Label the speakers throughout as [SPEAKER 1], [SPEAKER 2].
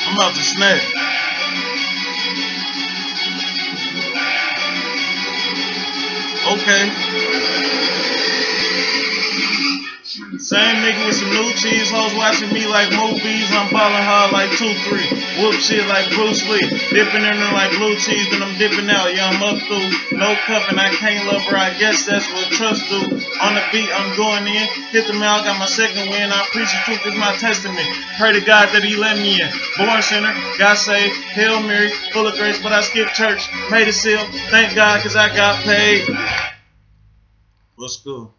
[SPEAKER 1] I'm about to snap. Okay. Same nigga with some new cheese hoes watching me like movies. I'm ballin' hard like 2-3. Whoop shit like Bruce Lee. Dipping in there like blue cheese, then I'm dipping out. Yeah, I'm up through. No cuffin', I can't love her. I guess that's what trust do. On the beat, I'm going in. Hit the mail, got my second win. I preach the truth, is my testament. Pray to God that he let me in. Born sinner, got saved. Hail Mary, full of grace, but I skipped church. Made a seal. Thank God, cause I got paid. What's school?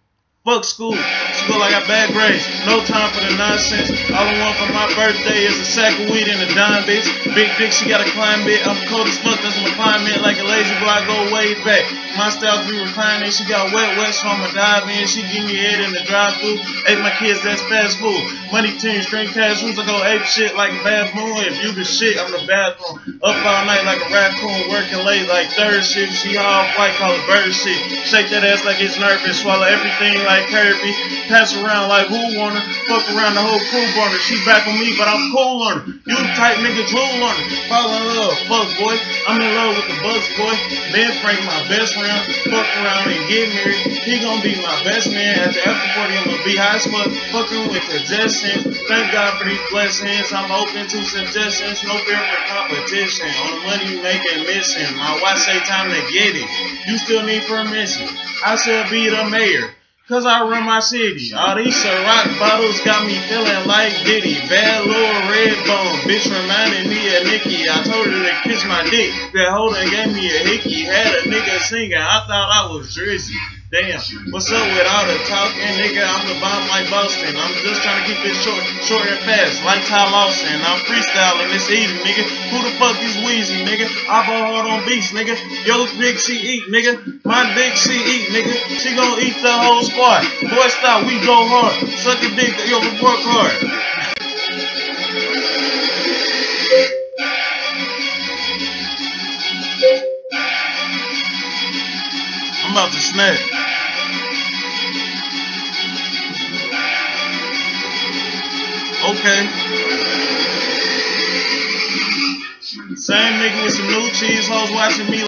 [SPEAKER 1] Fuck school. School, I got bad grades. No time for the nonsense. All I want for my birthday is a sack of weed and a dime, bitch. Big dick, she gotta climb it. I'm cold as fuck, that's my climate. Like a lazy boy, I go way back. My style's be reclining. She got wet, so I'ma dive in. She give me head in the drive-thru. Ate my kids, that's fast food. Money team, string cash rules. I go ape shit like a baboon. If you the shit, I'm the bathroom. Up all night like a raccoon. Working late like third shift. She all white, call it bird shit. Shake that ass like it's nervous. Swallow everything like Kirby. Pass around like who want her. Fuck around the whole crew on her. She back on me, but I'm cool on her. You the type nigga drool on her. Fall in love, fuck boy. I'm in love with the Bucks boy. Ben Frank, my best friend. Fuck around and get married. He gon' be my best man. At the after party, I'm gonna be high as fuck. Fucking with the Jetsons. Thank God for these blessings. I'm open to suggestions. No fear for competition. On the money you making missing. My wife say time to get it. You still need permission. I said be the mayor. Cause I run my city. All these Ciroc bottles got me feeling like Diddy. Bad little red bone. Bitch reminded me of Nicki. I told her to kiss my dick. That holder gave me a hickey. Had a nigga singing. I thought I was Drizzy. Damn, what's up with all the talking, nigga? I'm the bomb like Boston. I'm just trying to keep this short and fast, like Ty Lawson. I'm freestyling this evening, nigga. Who the fuck is Weezy, nigga? I ball hard on beats, nigga. Yo, dick she eat, nigga. My dick she eat, nigga. She gon' eat the whole squad. Boy, stop, we go hard. Suck a dick, yo, work hard. I'm about to snap. Okay. Same nigga with some new cheese hoes watching me.